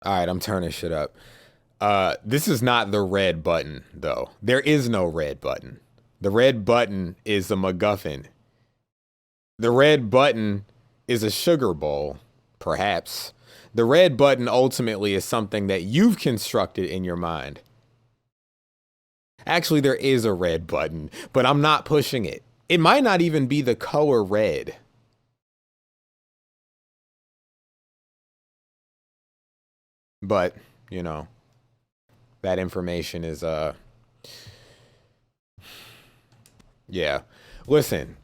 All right, I'm turning shit up. This is not the red button, though. There is no red button. The red button is a MacGuffin. The red button is a sugar bowl, perhaps. The red button ultimately is something that you've constructed in your mind. Actually, there is a red button, but I'm not pushing it. It might not even be the color red. But, you know, that information is, yeah. Listen,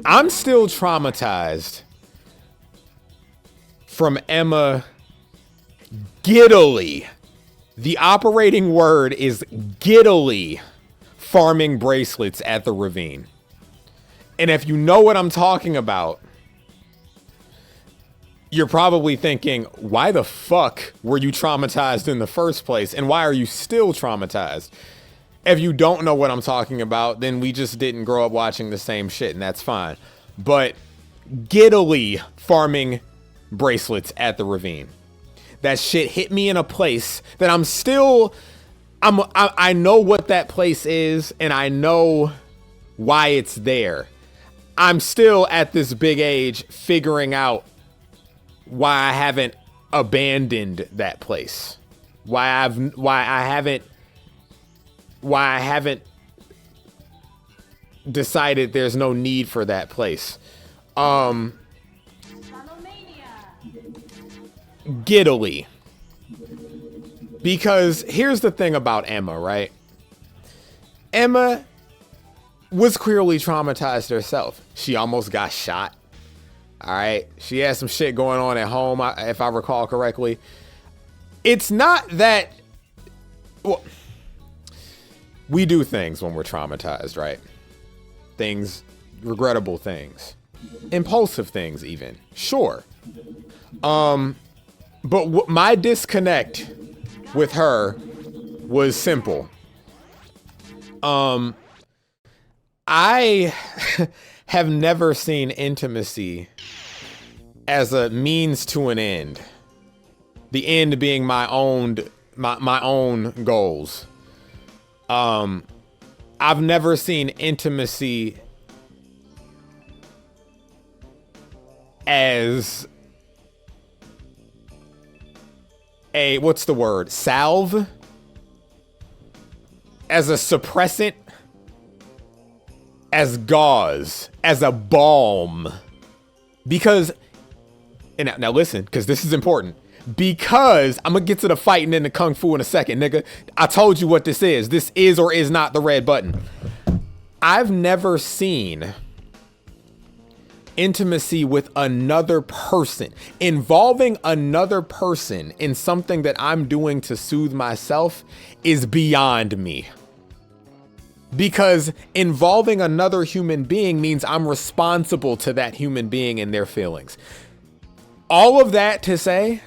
I'm still traumatized from Emma giddily. The operating word is giddily farming bracelets at the ravine. And if you know what I'm talking about, you're probably thinking, why the fuck were you traumatized in the first place? And why are you still traumatized? If you don't know what I'm talking about, then we just didn't grow up watching the same shit, and that's fine. But giddily farming bracelets at the ravine. That shit hit me in a place that I know what that place is, and I know why it's there. I'm still at this big age figuring out why I haven't abandoned that place. Why I haven't decided there's no need for that place. Giddily. Because here's the thing about Emma, right? Emma was clearly traumatized herself. She almost got shot. All right. She had some shit going on at home, if I recall correctly. It's not that. Well, we do things when we're traumatized, right? Things, regrettable things, impulsive things, even. Sure. But my disconnect with her was simple. I have never seen intimacy as a means to an end. The end being my own goals. I've never seen intimacy as a, what's the word? Salve? As a suppressant? As gauze? As a balm? Because, and now listen, because this is important. Because I'm gonna get to the fighting and the kung fu in a second, nigga. I told you what this is. This is or is not the red button. I've never seen intimacy with another person, involving another person in something that I'm doing to soothe myself is beyond me. Because involving another human being means I'm responsible to that human being and their feelings. All of that to say,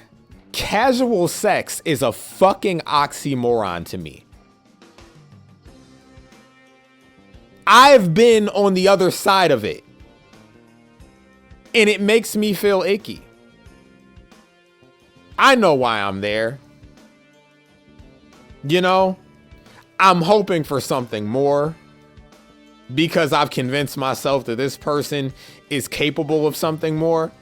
casual sex is a fucking oxymoron to me. I've been on the other side of it, and it makes me feel icky. I know why I'm there. You know, I'm hoping for something more because I've convinced myself that this person is capable of something more.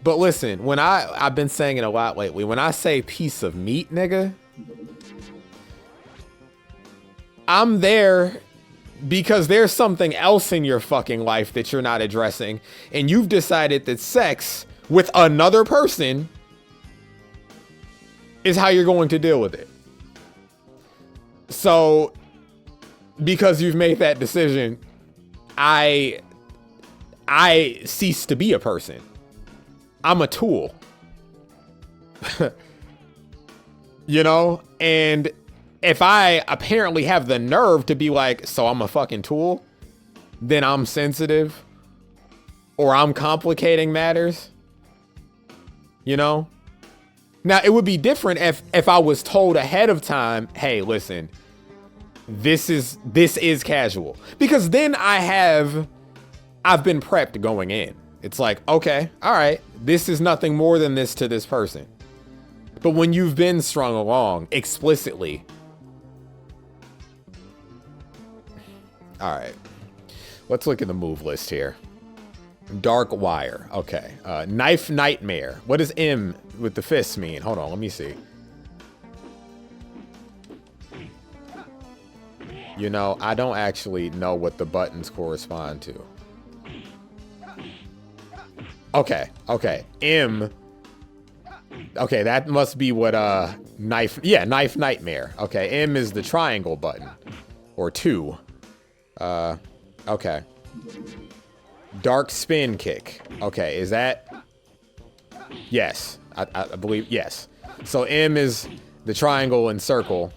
But listen, when I've been saying it a lot lately, when I say piece of meat, nigga, I'm there because there's something else in your fucking life that you're not addressing, and you've decided that sex with another person is how you're going to deal with it. So, because you've made that decision, I cease to be a person. I'm a tool. You know? And if I apparently have the nerve to be like, so I'm a fucking tool, then I'm sensitive or I'm complicating matters. You know? Now, it would be different if I was told ahead of time, hey, listen, this is casual. Because then I've been prepped going in. It's like, okay, all right, this is nothing more than this to this person. But when you've been strung along explicitly. All right. Let's look at the move list here. Dark Wire. Okay. Knife Nightmare. What does M with the fists mean? Hold on. Let me see. You know, I don't actually know what the buttons correspond to. Okay. Okay. M. Okay, that must be what knife. Yeah, Knife Nightmare. Okay. M is the triangle button. Or 2. Okay. Dark Spin Kick. Okay, is that? Yes, I believe, yes. So M is the triangle and circle,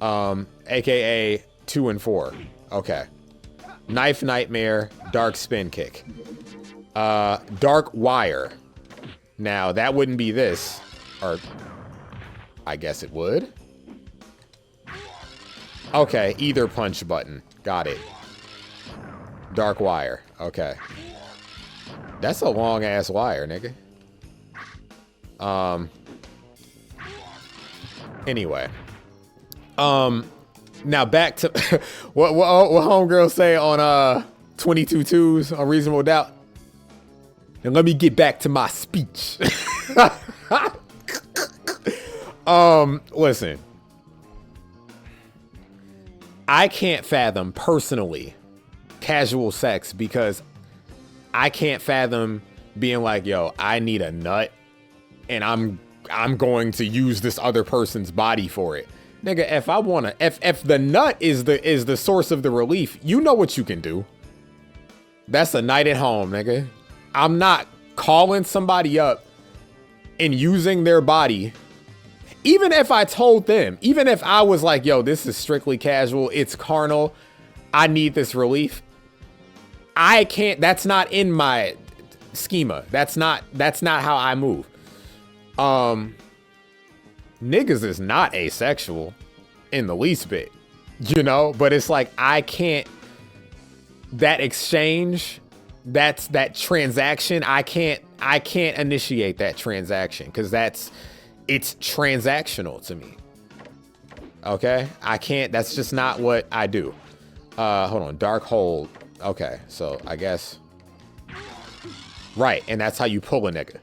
aka 2 and 4. Okay. Knife Nightmare, Dark Spin Kick. Dark Wire. Now, that wouldn't be this, or I guess it would. Okay, either punch button. Got it. Dark Wire. Okay. That's a long ass wire, nigga. Anyway. Now back to what homegirl say on 22 twos on Reasonable Doubt. And let me get back to my speech. Listen. I can't fathom personally casual sex because I can't fathom being like, yo, I need a nut and I'm going to use this other person's body for it. Nigga, if I wanna, if the nut is the source of the relief, you know what you can do. That's a night at home, nigga. I'm not calling somebody up and using their body. Even if I told them, even if I was like, yo, this is strictly casual, it's carnal, I need this relief. I can't, that's not in my schema. That's not how I move. Niggas is not asexual in the least bit, you know, but it's like, I can't, that exchange, that transaction, I can't initiate that transaction because it's transactional to me. Okay. I can't, that's just not what I do. Hold on. Dark Hold. Okay, so I guess. Right, and that's how you pull a nigga.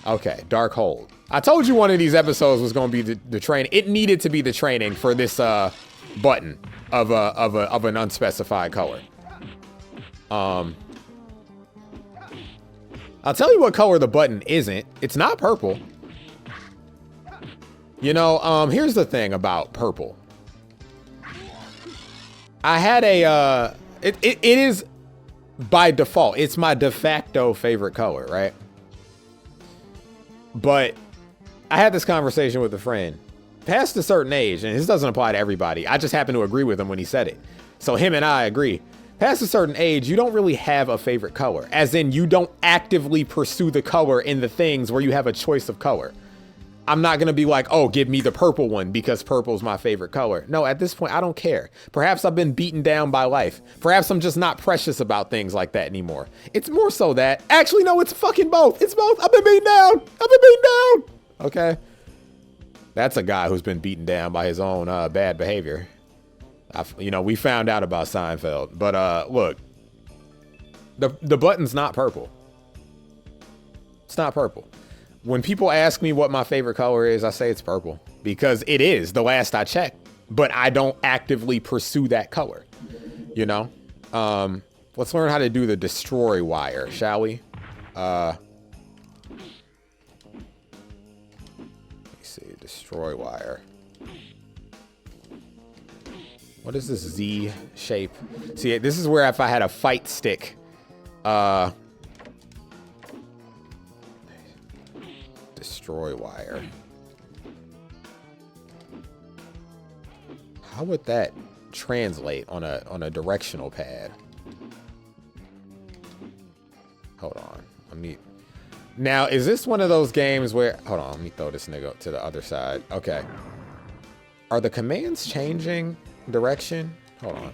Okay, Dark Hold. I told you one of these episodes was going to be the training. It needed to be the training for this button of an unspecified color. I'll tell you what color the button isn't. It's not purple. You know, here's the thing about purple. I had a it is by default, it's my de facto favorite color, right? But I had this conversation with a friend. Past a certain age, and this doesn't apply to everybody, I just happen to agree with him when he said it. So him and I agree. Past a certain age, you don't really have a favorite color. As in, you don't actively pursue the color in the things where you have a choice of color. I'm not going to be like, oh, give me the purple one because purple's my favorite color. No, at this point, I don't care. Perhaps I've been beaten down by life. Perhaps I'm just not precious about things like that anymore. It's more so that, actually, no, it's fucking both. It's both. I've been beaten down. I've been beaten down. Okay. That's a guy who's been beaten down by his own bad behavior. You know, we found out about Seinfeld. But look, the button's not purple. It's not purple. When people ask me what my favorite color is, I say it's purple because it is the last I checked, but I don't actively pursue that color, you know? Let's learn how to do the destroy wire, shall we? Let me see, destroy wire. What is this Z shape? See, this is where if I had a fight stick, destroy wire. How would that translate on a directional pad? Hold on. Now, is this one of those games where, hold on, let me throw this nigga to the other side. Okay. Are the commands changing direction? Hold on.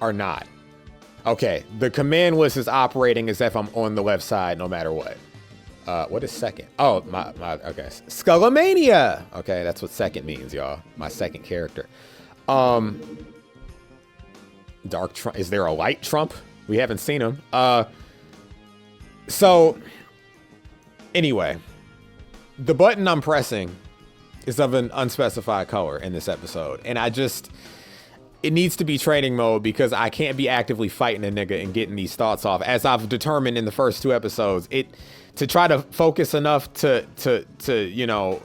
are not. Okay, the command list is operating as if I'm on the left side no matter what. What is second? Oh, my okay. Skullomania! Okay, that's what second means, y'all. My second character. Dark Trump. Is there a light Trump? We haven't seen him. So, anyway, the button I'm pressing is of an unspecified color in this episode. And it needs to be training mode because I can't be actively fighting a nigga and getting these thoughts off. As I've determined in the first 2 episodes, to try to focus enough to you know,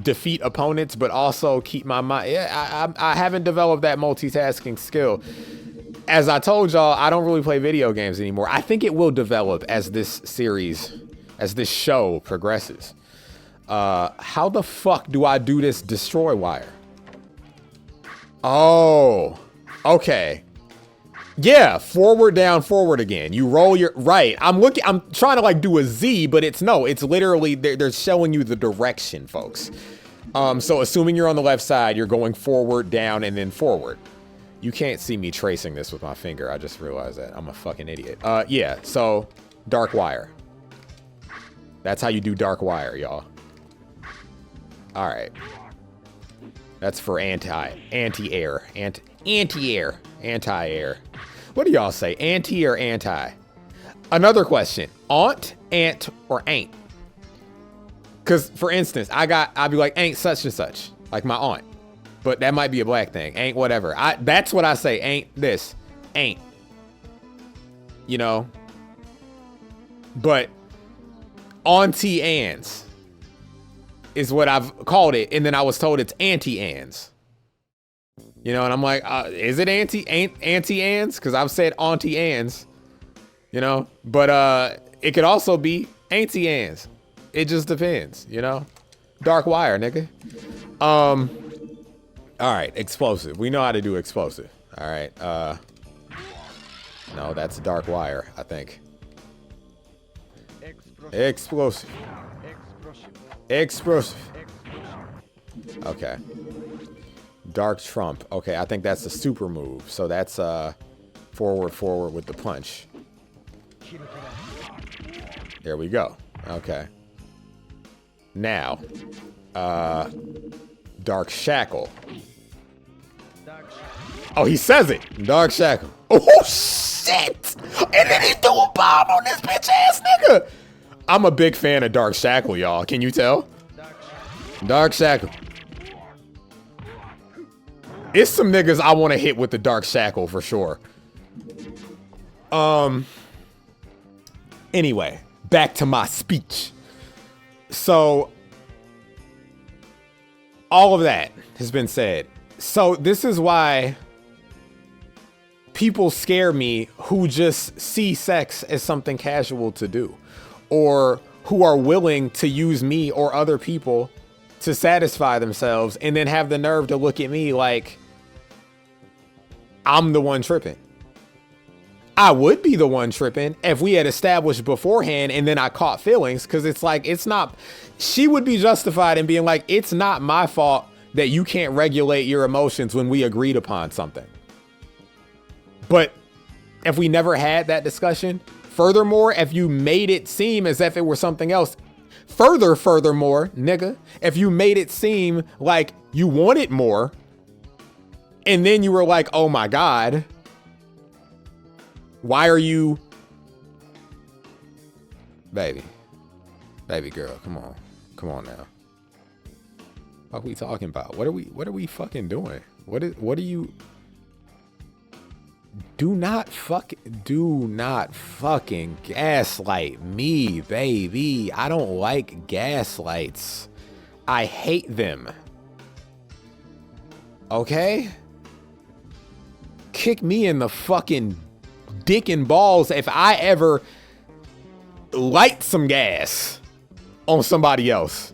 defeat opponents, but also keep my mind. Yeah, I haven't developed that multitasking skill. As I told y'all, I don't really play video games anymore. I think it will develop as this show progresses. How the fuck do I do this destroy wire? Oh, okay. Yeah, forward, down, forward again. You roll your right. I'm trying to like do a Z, but it's literally, they're showing you the direction, folks. So assuming you're on the left side, you're going forward, down, and then forward. You can't see me tracing this with my finger. I just realized that. I'm a fucking idiot. Yeah, so dark wire. That's how you do dark wire, y'all. All right. That's for anti-air. Anti-air. What do y'all say? Anti or anti? Another question. Aunt, ant, or ain't? Because, for instance, I'd be like, ain't such and such. Like my aunt. But that might be a black thing. Ain't whatever. That's what I say. Ain't this. Ain't. You know? But auntie Ann's is what I've called it. And then I was told it's Auntie Ann's. You know, and I'm like, is it Auntie Ann's? Because I've said Auntie Ann's. You know? But it could also be Auntie Ann's. It just depends, you know? Dark wire, nigga. All right, explosive. We know how to do explosive. All right. No, that's dark wire, I think. Explosive. Okay. Dark Trump. Okay, I think that's the super move. So that's forward with the punch. There we go. Okay. Now, Dark Shackle. Oh, he says it. Dark Shackle. Oh, shit. And then he threw a bomb on this bitch ass nigga. I'm a big fan of Dark Shackle, y'all. Can you tell? Dark Shackle. It's some niggas I want to hit with the Dark Shackle for sure. Anyway, back to my speech. So, all of that has been said. So, this is why people scare me who just see sex as something casual to do, or who are willing to use me or other people to satisfy themselves and then have the nerve to look at me like I'm the one tripping. I would be the one tripping if we had established beforehand and then I caught feelings, because it's like, it's not, she would be justified in being like, it's not my fault that you can't regulate your emotions when we agreed upon something. But if we never had that discussion, furthermore, if you made it seem as if it were something else, furthermore, nigga, if you made it seem like you wanted more, and then you were like, oh my God, why are you, baby girl, come on now. What are we talking about? What are we fucking doing? What are you? Do not fucking gaslight me, baby. I don't like gaslights. I hate them. Okay? Kick me in the fucking dick and balls if I ever light some gas on somebody else.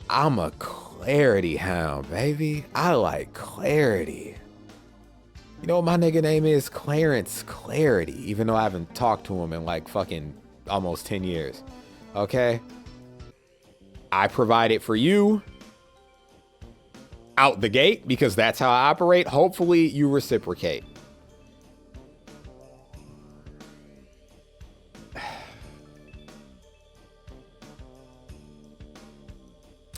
I'm a clarity hound, baby. I like clarity. You know what my nigga name is? Clarence Clarity, even though I haven't talked to him in like fucking almost 10 years. Okay? I provide it for you. out the gate, because that's how I operate. Hopefully you reciprocate.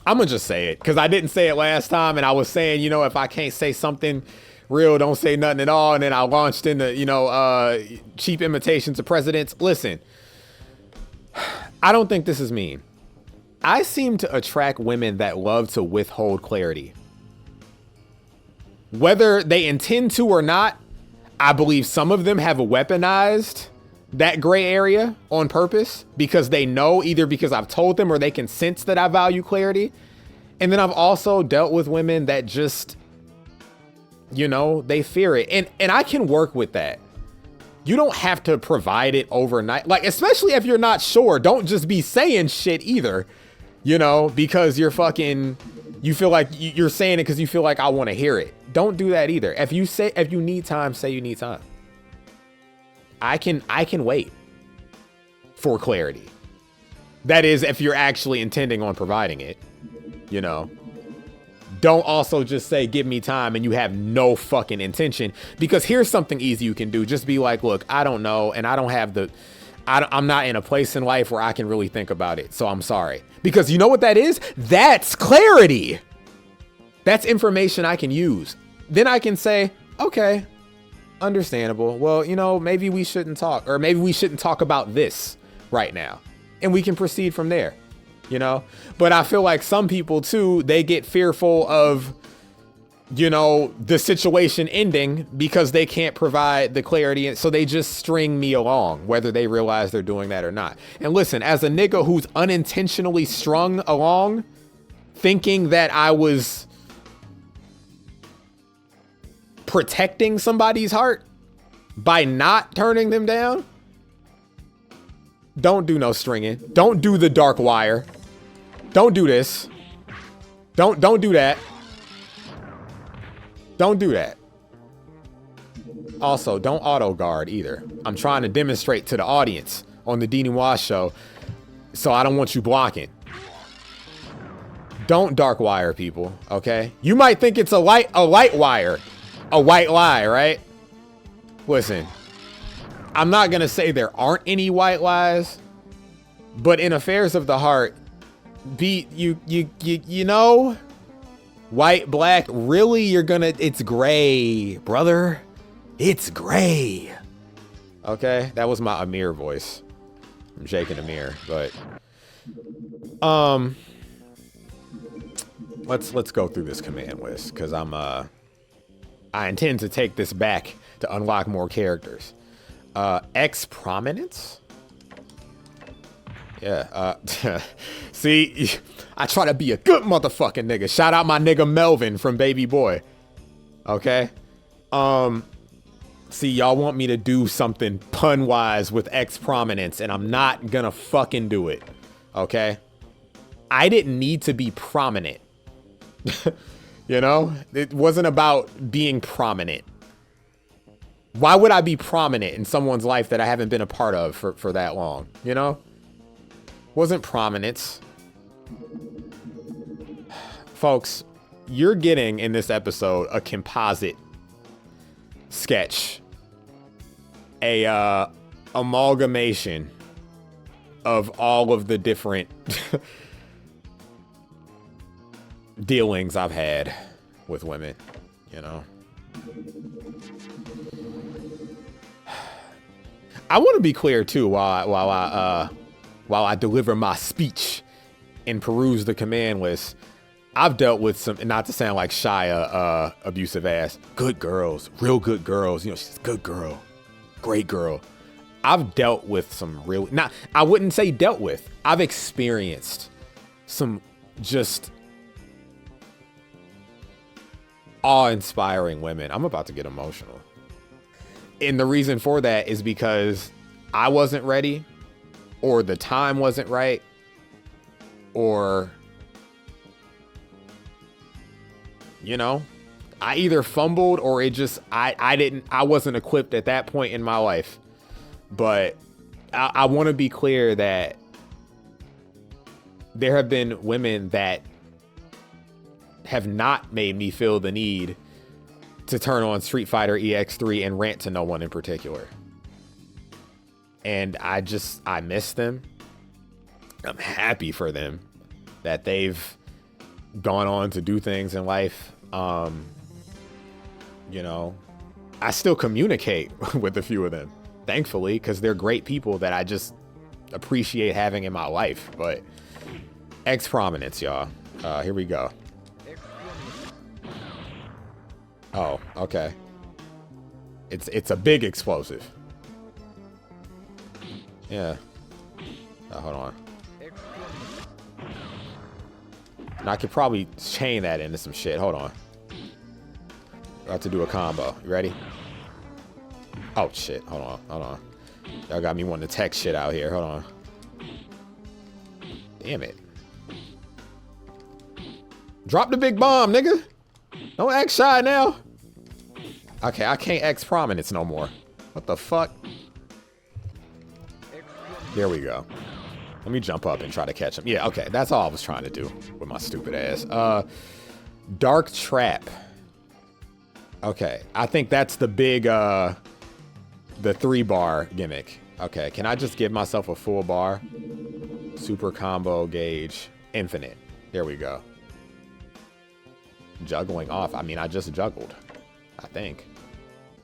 I'm gonna just say it because I didn't say it last time, and I was saying, you know, if I can't say something real, don't say nothing at all. And then I launched into, you know, cheap imitations of presidents. Listen, I don't think this is mean. I seem to attract women that love to withhold clarity. Whether they intend to or not, I believe some of them have weaponized that gray area on purpose because they know, either because I've told them or they can sense that I value clarity. And then I've also dealt with women that just, you know, they fear it. And I can work with that. You don't have to provide it overnight. Like, especially if you're not sure, don't just be saying shit either, you know, because you're fucking, you feel like you're saying it because you feel like I want to hear it. Don't do that either. If you need time, say you need time. I can wait for clarity. That is, if you're actually intending on providing it, you know. Don't also just say, give me time, and you have no fucking intention. Because here's something easy you can do. Just be like, look, I don't know, and I don't have I'm not in a place in life where I can really think about it, so I'm sorry. Because you know what that is? That's clarity. That's information I can use. Then I can say, okay, understandable. Well, you know, maybe we shouldn't talk, or maybe we shouldn't talk about this right now. And we can proceed from there, you know? But I feel like some people too, they get fearful of, you know, the situation ending because they can't provide the clarity. And so they just string me along, whether they realize they're doing that or not. And listen, as a nigga who's unintentionally strung along, thinking that I was protecting somebody's heart by not turning them down, don't do no stringing. Don't do the dark wire. Don't do this. Don't do that. Don't do that. Also, don't auto guard either. I'm trying to demonstrate to the audience on the Denouement show, so I don't want you blocking. Don't dark wire people, okay? You might think it's a light wire, a white lie, right? Listen, I'm not gonna say there aren't any white lies, but in affairs of the heart, you know, white, black, really, it's gray, brother. It's gray. Okay, that was my Amir voice. I'm shaking Amir, but let's go through this command list, because I intend to take this back to unlock more characters. X prominence. Yeah. See, I try to be a good motherfucking nigga. Shout out my nigga Melvin from Baby Boy. Okay. See, y'all want me to do something pun wise with X prominence, and I'm not gonna fucking do it. Okay. I didn't need to be prominent. You know, it wasn't about being prominent. Why would I be prominent in someone's life that I haven't been a part of for that long? You know, wasn't prominence. Folks, you're getting in this episode a composite sketch, a amalgamation of all of the different dealings I've had with women, you know. I want to be clear too while I deliver my speech and peruse the command list. I've dealt with some, not to sound like Shia, abusive ass, good girls, real good girls. You know, she's a good girl, great girl. I've dealt with some real, I wouldn't say dealt with. I've experienced some just awe-inspiring women. I'm about to get emotional. And the reason for that is because I wasn't ready, or the time wasn't right, or, you know, I either fumbled or it just, I wasn't equipped at that point in my life. But I want to be clear that there have been women that have not made me feel the need to turn on Street Fighter EX3 and rant to no one in particular. And I miss them. I'm happy for them that they've gone on to do things in life. You know, I still communicate with a few of them, thankfully, because they're great people that I just appreciate having in my life. But X Prominence, y'all. Here we go. Oh, okay. It's a big explosive. Yeah. Hold on. And I could probably chain that into some shit. Hold on. About to do a combo. You ready? Oh shit. Hold on. Y'all got me wanting to tech shit out here. Hold on. Damn it. Drop the big bomb, nigga. Don't act shy now. Okay, I can't X Prominence no more. What the fuck? There we go. Let me jump up and try to catch him. Yeah, okay. That's all I was trying to do with my stupid ass. Dark Trap. Okay, I think that's the big, the 3-bar gimmick. Okay, can I just give myself a full bar? Super combo gauge. Infinite. There we go. Juggling off. I mean, I just juggled, I think.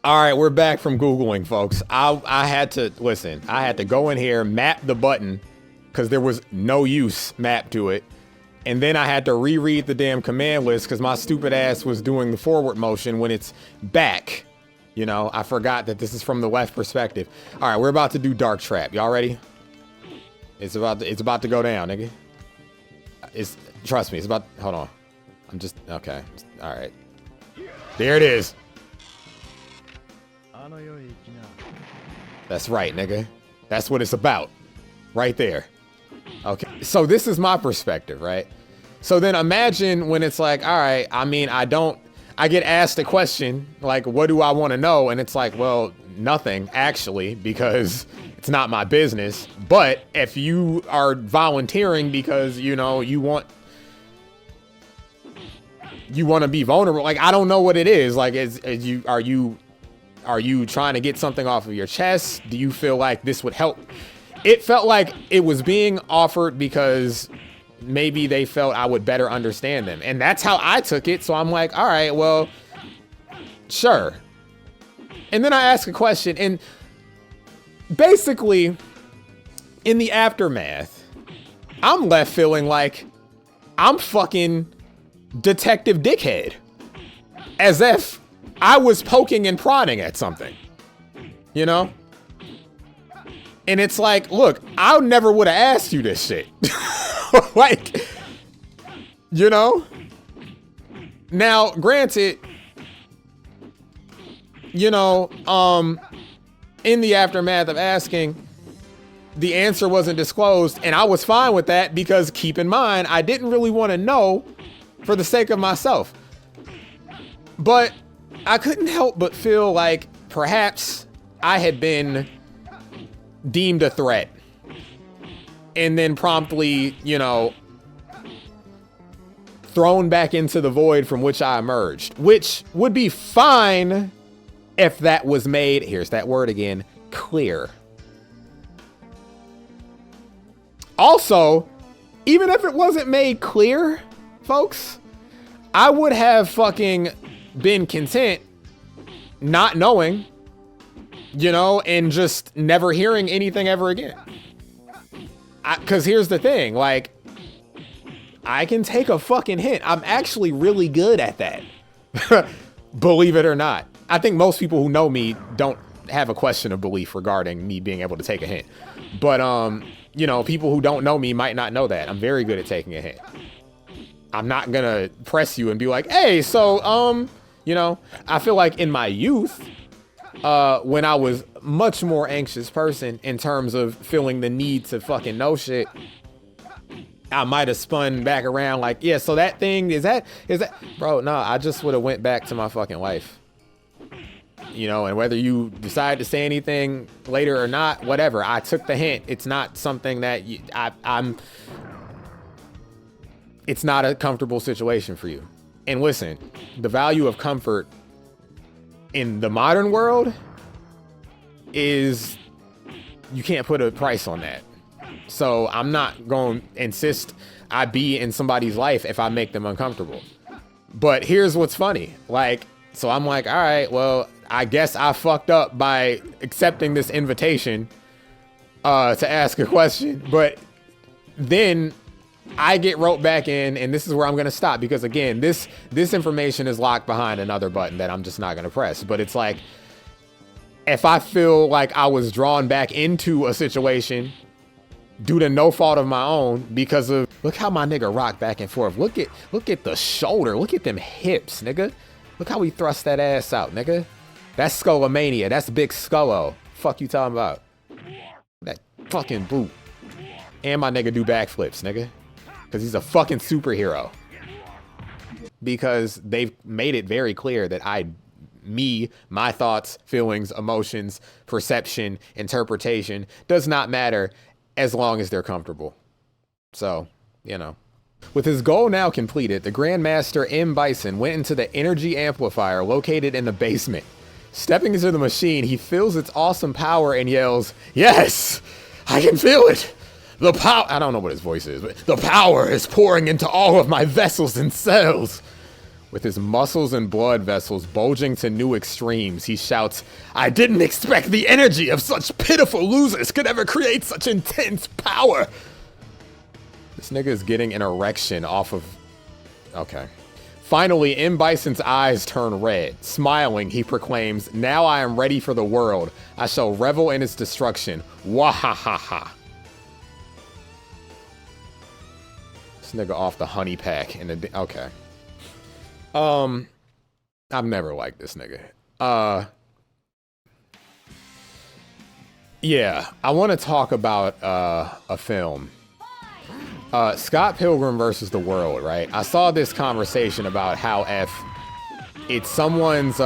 All right, we're back from Googling, folks. I had to, listen, I had to go in here, map the button, because there was no use mapped to it. And then I had to reread the damn command list because my stupid ass was doing the forward motion when it's back. You know, I forgot that this is from the left perspective. All right, we're about to do Dark Trap. Y'all ready? It's about to go down, nigga. Trust me, it's about, hold on. I'm just, okay. All right. There it is. That's right, nigga. That's what it's about. Right there. Okay. So this is my perspective, right? So then imagine when it's like, all right, I mean, I get asked a question, like, what do I want to know? And it's like, well, nothing, actually, because it's not my business. But if you are volunteering because, you know, you want to be vulnerable, like, I don't know what it is. Like, are you trying to get something off of your chest? Do you feel like this would help? It felt like it was being offered because maybe they felt I would better understand them. And that's how I took it. So I'm like, all right, well, sure. And then I ask a question. And basically, in the aftermath, I'm left feeling like I'm fucking Detective Dickhead. As if I was poking and prodding at something. You know? And it's like, look, I never would have asked you this shit. Like, you know? Now, granted, you know, in the aftermath of asking, the answer wasn't disclosed, and I was fine with that because, keep in mind, I didn't really want to know for the sake of myself. But I couldn't help but feel like perhaps I had been deemed a threat and then promptly, you know, thrown back into the void from which I emerged, which would be fine if that was made, here's that word again, clear. Also, even if it wasn't made clear, folks, I would have fucking been content not knowing, you know, and just never hearing anything ever again. Because here's the thing, like, I can take a fucking hint. I'm actually really good at that. Believe it or not. I think most people who know me don't have a question of belief regarding me being able to take a hint. But, you know, people who don't know me might not know that. I'm very good at taking a hint. I'm not gonna press you and be like, hey, so, you know, I feel like in my youth, when I was much more anxious person in terms of feeling the need to fucking know shit, I might have spun back around like, yeah, so that thing, is that, bro, no, I just would have went back to my fucking life. You know, and whether you decide to say anything later or not, whatever, I took the hint. It's not something that it's not a comfortable situation for you. And listen, the value of comfort in the modern world is you can't put a price on that. So I'm not going to insist I be in somebody's life if I make them uncomfortable. But here's what's funny. Like, so I'm like, all right, well, I guess I fucked up by accepting this invitation to ask a question. But then I get roped back in, and this is where I'm going to stop. Because again, this information is locked behind another button that I'm just not going to press. But it's like, if I feel like I was drawn back into a situation due to no fault of my own because of, look how my nigga rock back and forth. Look at the shoulder. Look at them hips, nigga. Look how he thrust that ass out, nigga. That's Skullomania. That's Big Skullo. Fuck you talking about? That fucking boot. And my nigga do backflips, nigga. Because he's a fucking superhero. Because they've made it very clear that my thoughts, feelings, emotions, perception, interpretation does not matter as long as they're comfortable. So, you know. With his goal now completed, the Grandmaster M. Bison went into the energy amplifier located in the basement. Stepping into the machine, he feels its awesome power and yells, "Yes, I can feel it. The power," I don't know what his voice is, but "the power is pouring into all of my vessels and cells." With his muscles and blood vessels bulging to new extremes, he shouts, "I didn't expect the energy of such pitiful losers could ever create such intense power." This nigga is getting an erection off of... Okay. Finally, M. Bison's eyes turn red. Smiling, he proclaims, "Now I am ready for the world. I shall revel in its destruction. Wahahaha." This nigga off the honey pack in the... Okay. I've never liked this nigga. Yeah, I want to talk about a film. Scott Pilgrim versus the World, right? I saw this conversation about how if it's someone's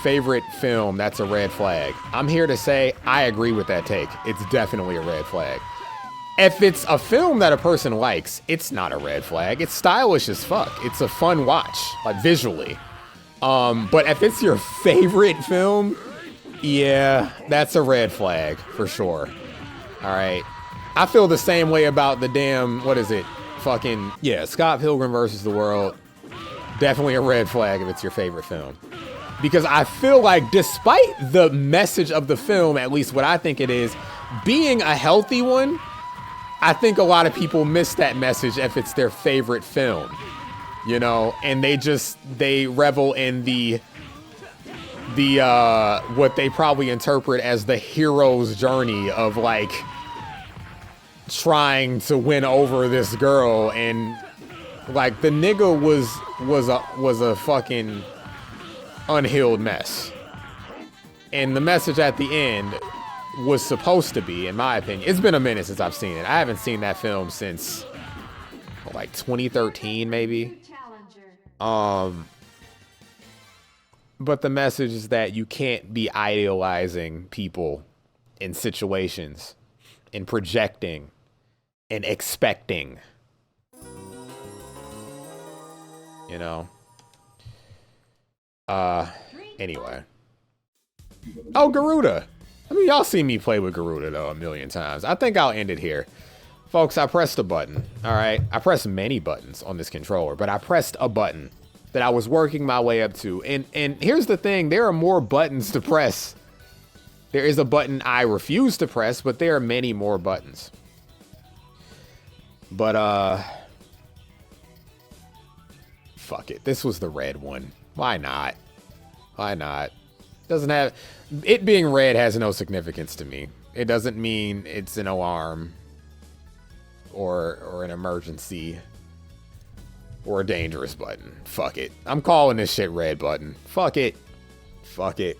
favorite film, that's a red flag. I'm here to say I agree with that take. It's definitely a red flag. If it's a film that a person likes, it's not a red flag. It's stylish as fuck. It's a fun watch, like visually. But if it's your favorite film, yeah, that's a red flag for sure. All right. I feel the same way about the damn, what is it? Fucking, yeah, Scott Pilgrim versus the World. Definitely a red flag if it's your favorite film. Because I feel like despite the message of the film, at least what I think it is, being a healthy one, I think a lot of people miss that message if it's their favorite film, you know, and they revel in the what they probably interpret as the hero's journey of like trying to win over this girl, and like the nigga was a fucking unhealed mess. And the message at the end was supposed to be, in my opinion, it's been a minute since I've seen it. I haven't seen that film since like 2013 maybe. But the message is that you can't be idealizing people in situations and projecting and expecting, you know. Anyway. Oh, Garuda. I mean, y'all seen me play with Garuda, though, a million times. I think I'll end it here. Folks, I pressed a button, all right? I pressed many buttons on this controller, but I pressed a button that I was working my way up to. And here's the thing. There are more buttons to press. There is a button I refuse to press, but there are many more buttons. But, fuck it. This was the red one. Why not? Why not? Doesn't have... It being red has no significance to me. It doesn't mean it's an alarm or an emergency or a dangerous button. Fuck it. I'm calling this shit red button. Fuck it. Fuck it.